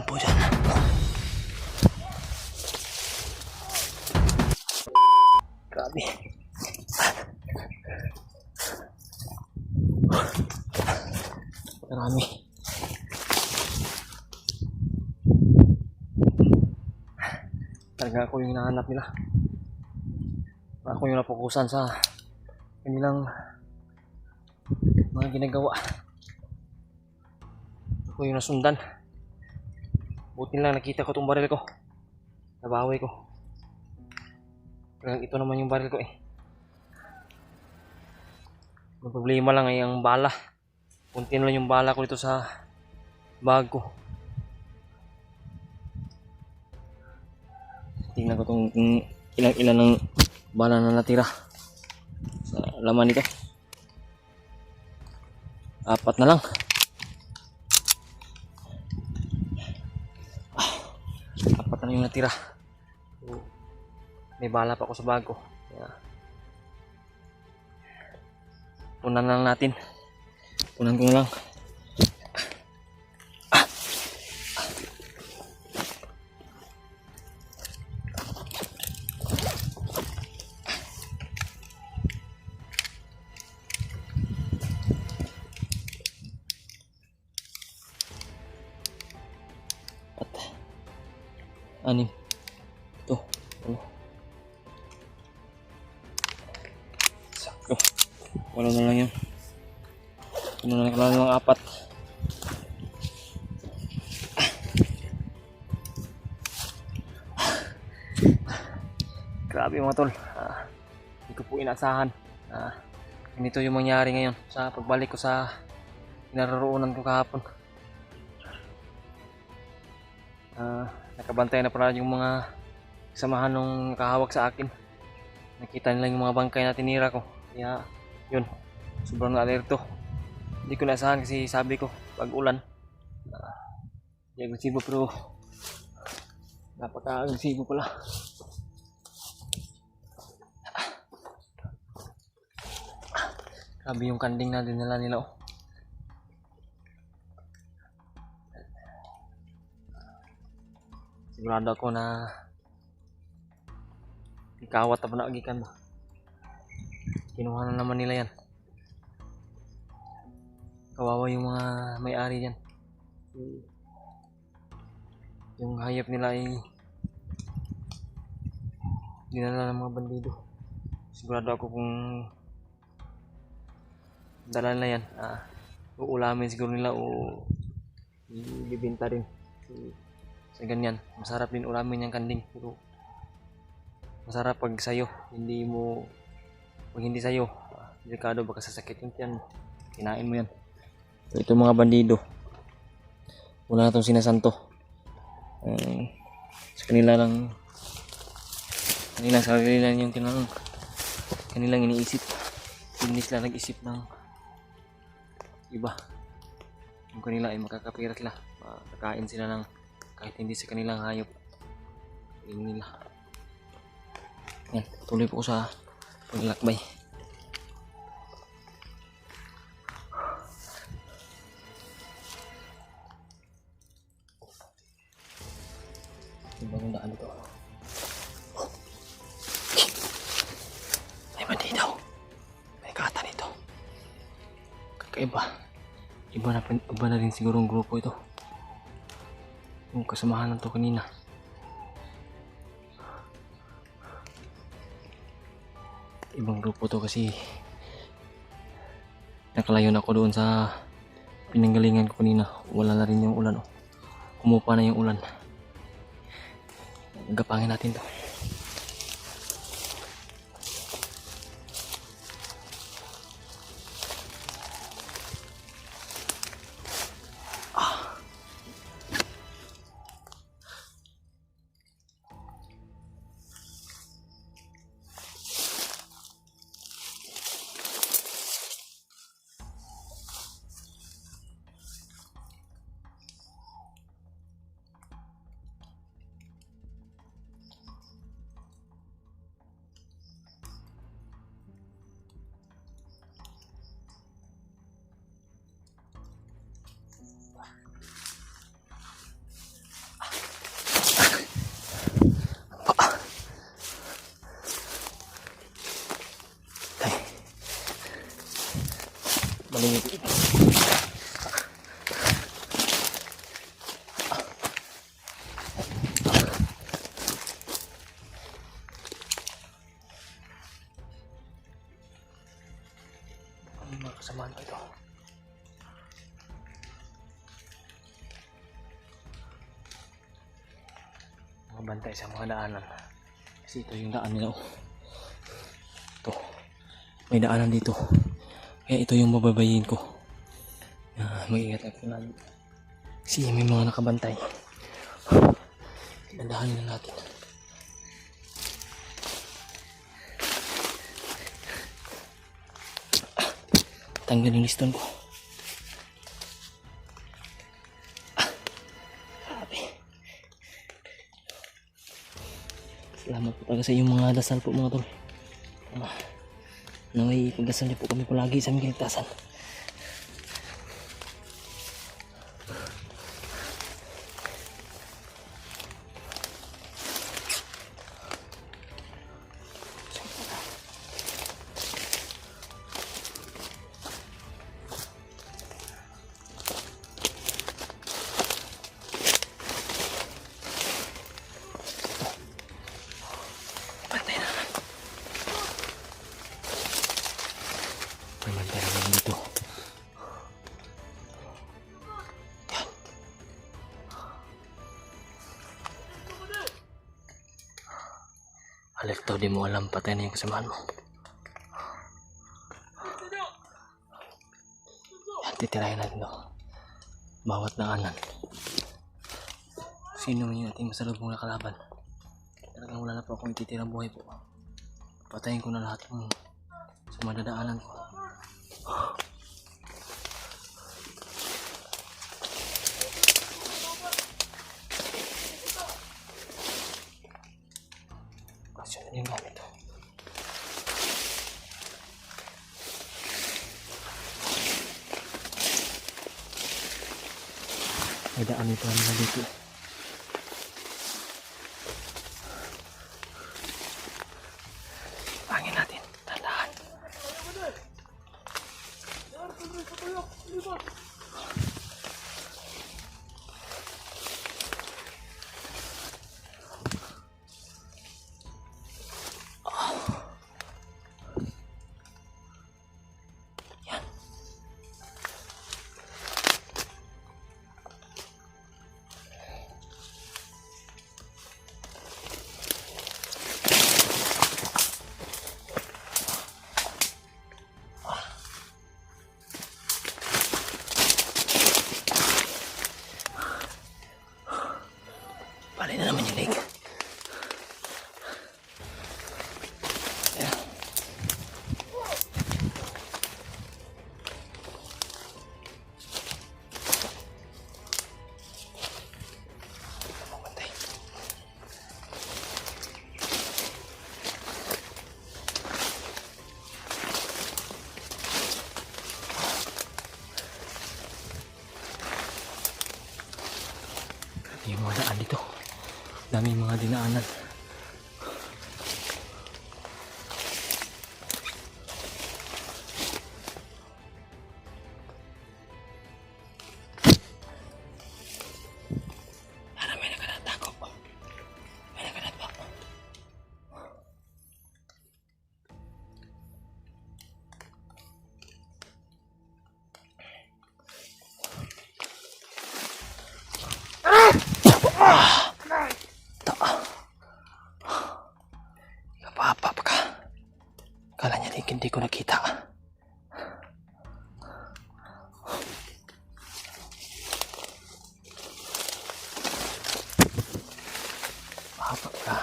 Sampo dyan. Grabe. Marami. Talaga ako yung hinahanap nila. Ako yung napukusan sa kanilang mga ginagawa. Ako yung nasundan. Buti lang nakita ko itong baril ko. Nabawi ko. Ito naman yung baril ko eh. Ang problema lang ay ang bala. Kunti na lang yung bala ko dito sa bag ko. Tingnan ko kung ilang ng bala na natira sa laman nito. 4 na lang. 4 na yung natira. May bala pa ako sa bag ko. Kaya punan na lang natin. Punan ko na lang. Anim. Ito. Sakto. Wala na lang yan. Ano na lang 4. Grabe mga tol. Hindi ko po inaasahan. Ganito yung mangyari ngayon sa pagbalik ko sa kinaroroonan ko kahapon. Nakabantay na pala yung mga kasamahan nung kahawak sa akin. Nakita nila yung mga bangkay na tinira ko. Kaya yun, sobrang alerto. Hindi ko naasahan kasi sabi ko pag ulan hindi agresibo pero napaka-agresibo pala. Grabe yung kanding na dinala nila oh. Sigurado ako na ikawat na nagikan mo. Kinuha na naman nila yan. Kawawa yung mga may-ari yan. Yung hayop nila ay dinala ng mga bandido. Sigurado ako kung dala na yan, uulamin siguro nila o ibibenta rin. Sa ganyan, masarap din ulamin yung kanding. Pero masarap pag sayo, pag hindi sayo, delikado baka sasakit yung tiyan mo. Kinain mo yan. So, ito mga bandido. Wala na itong sinasanto. Sa kanilang sarili lang yung kanilang iniisip. Hindi sila nag-isip ng iba. Yung kanila ay makakapira sila. Makakain sila ng kahit hindi sa kanilang hayop. Yun nila. Yan, tuloy po ko sa paglalakbay. Yung bagong daan dito. May bandido. May kata nito. Kakaiba. Iba na rin siguro ang grupo ito. Yung kasamahan na to kanina. Ibang grupo to kasi nakalayo na ako doon sa pinanggalingan ko kanina. Wala na rin yung ulan oh. Kumupa na yung ulan. Gapangin natin to. Kasamahan ko ito. Mga bantay sa mga daanan. Kasi ito yung daan nila. Ito. May daanan dito. Kaya ito yung mababayin ko. Mag-ingat ako na. Kasi may mga nakabantay. Dandahanin na natin. Tanggal yung liston ko. Salamat po talaga sa iyong mga dasal po mga tol. Naway pagdasal niyo po kami palagi sa aming kaligtasan. Pagmantay naman dito. Yan. Alerto, di mo alam, patay na yung kasamahan mo. Yan, titirahin natin ito. Bawat daanan. Sino man yung ating masalubong na kalaban. Talagang wala na po akong ititirang buhay po. Patayin ko na lahat ng sa madadaanan ko. Kasya na yung gamit to. May daan ito naman dito. Pangin natin. Tandaan. Balik na naman yung leg. Yung mga daan dito. Daming mga dinaanan. Para may nakatako. May nakatako. Kapapa ka. Kala niya hindi ko nakita. Kapapa ka.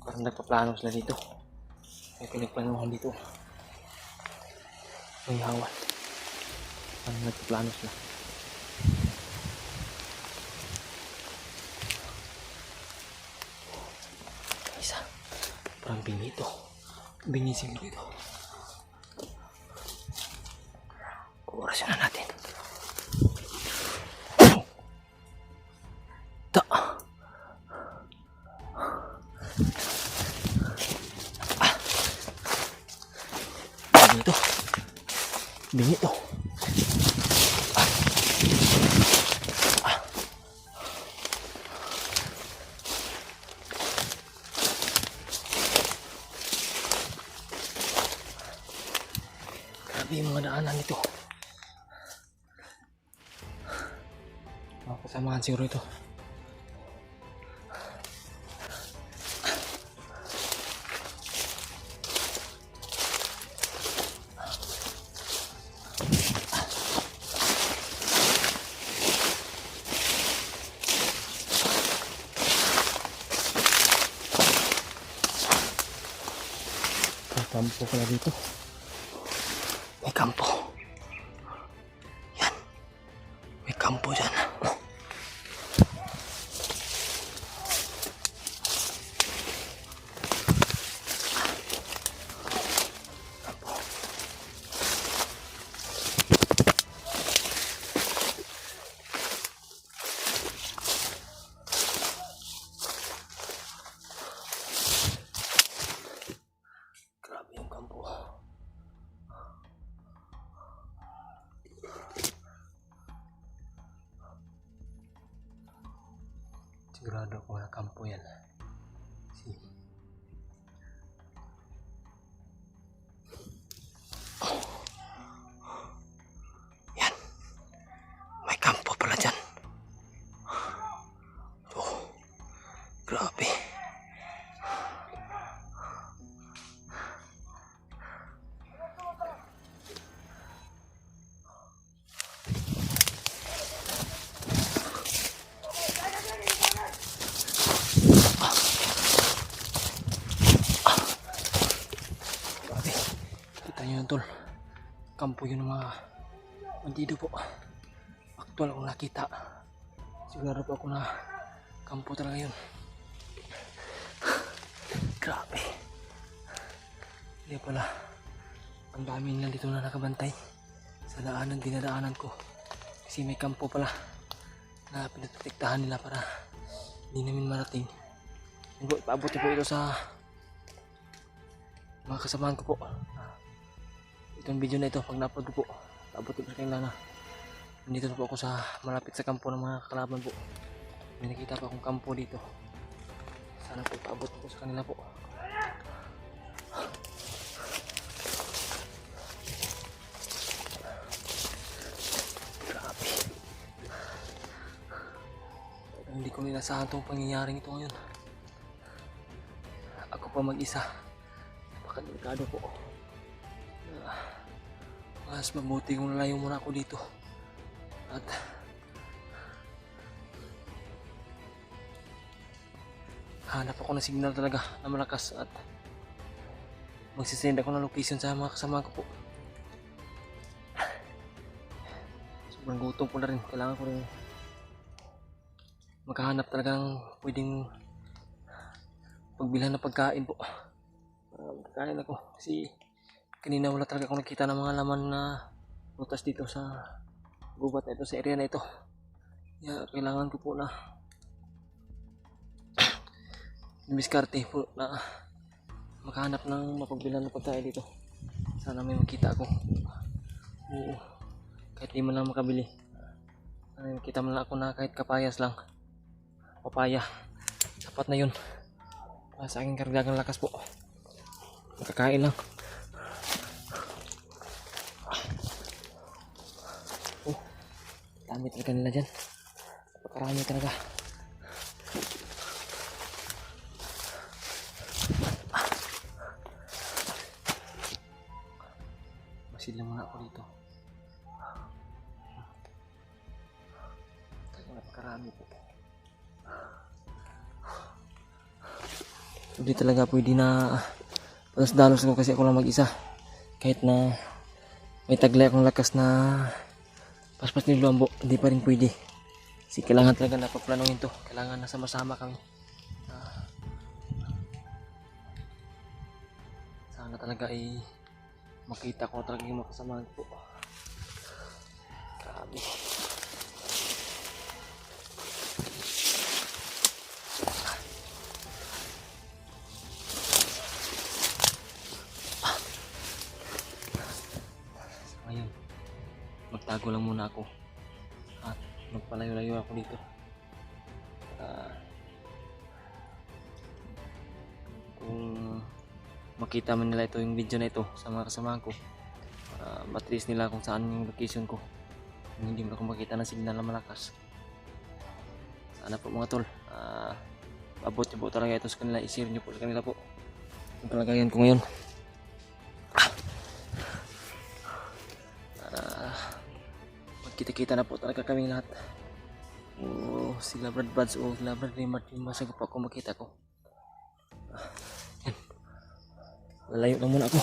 Parang nagpaplano sila dito. May pinagplanuhan dito. May hawan. Parang nagpaplano sila. Isa. Parang bingi ito. Bingising dito. Orasyon na natin. Bingi ito. Bingi ito. ito. Mga kasamahan siguro ito. May kampo pala dito. May kampo. Yan. May kampo dyan. Grabe yung kampo. Sigurado ko na kampo yan. See. Yan. May kampo pala dyan. Oh. Grabe. Kita nyo yun tol, kampo yun ng mga bandido po. Aktual akong nakita. Sigurado po ako na kampo talaga yun. Grabe. Hindi pala, ang dami nila dito na nakabantay sa daanan, dinadaanan ko. Kasi may kampo pala na pinaprotektahan nila para hindi namin marating. Ipaabot po ito sa mga kasamahan ko po. Itong video na ito, pag na-upload ko po, paabot ko sa kanila na nandito na po ako sa malapit sa kampo ng mga kalaban po. May nakita pa akong kampo dito. Sana po paabot ko sa kanila po. Grabe. Hindi ko nilasahan itong pangyayaring ito ngayon. Ako pa mag-isa. Napakadelikado po. Mas mabuti kung nalayo muna ako dito. At hanap ako ng signal talaga na malakas at magsisend ako ng location sa mga kasama ko po. Sobrang gutom ko na rin. Kailangan ko rin maghahanap talaga ng pwedeng pagbilhan ng pagkain po. Magkain ako kasi kanina wala talaga akong nakita ng mga laman na butas dito sa gubat na ito, sa area na ito. Kaya kailangan ko po na diskarte po na makahanap ng mapagbilan ng pagkain dito. Sana may makita ako. Oo. Kahit di man lang makabili. Sana makita man lang ako na kahit kapayas lang. Papaya. Sapat na yun. Para sa aking karagdagang lakas po. Makakain lang. Oh, dami talaga nila dyan. Napakarami talaga. Masid lang muna ako dito. Napakarami po. Hindi talaga pwede na dalos ko kasi ako lang mag-isa. Kahit na may taglay akong lakas na paspas ni Luambo, hindi pa rin pwede. Kasi kailangan talaga na pagplanuhin to. Kailangan na sama-sama kami. Sana talaga ay makita ko talaga yung makasamahan po. Grabe. Ngayon, magtago lang muna ako at magpalayo-layo ako dito. Kung makita man nila ito yung video na ito sa mga kasamahan ko, matrace nila kung saan yung location ko. Kung hindi mo ako makita ng signal na malakas. Sana po mga tol, abot niyo po talaga ito sa kanila, i-share niyo po sa kanila po ang kalagayan ko ngayon. Magkita-kita na po talaga kaming lahat. Sila Brad Buds o sila Brad Raymart yung masagap ako makita ko. Yan. Lalayo na muna ako.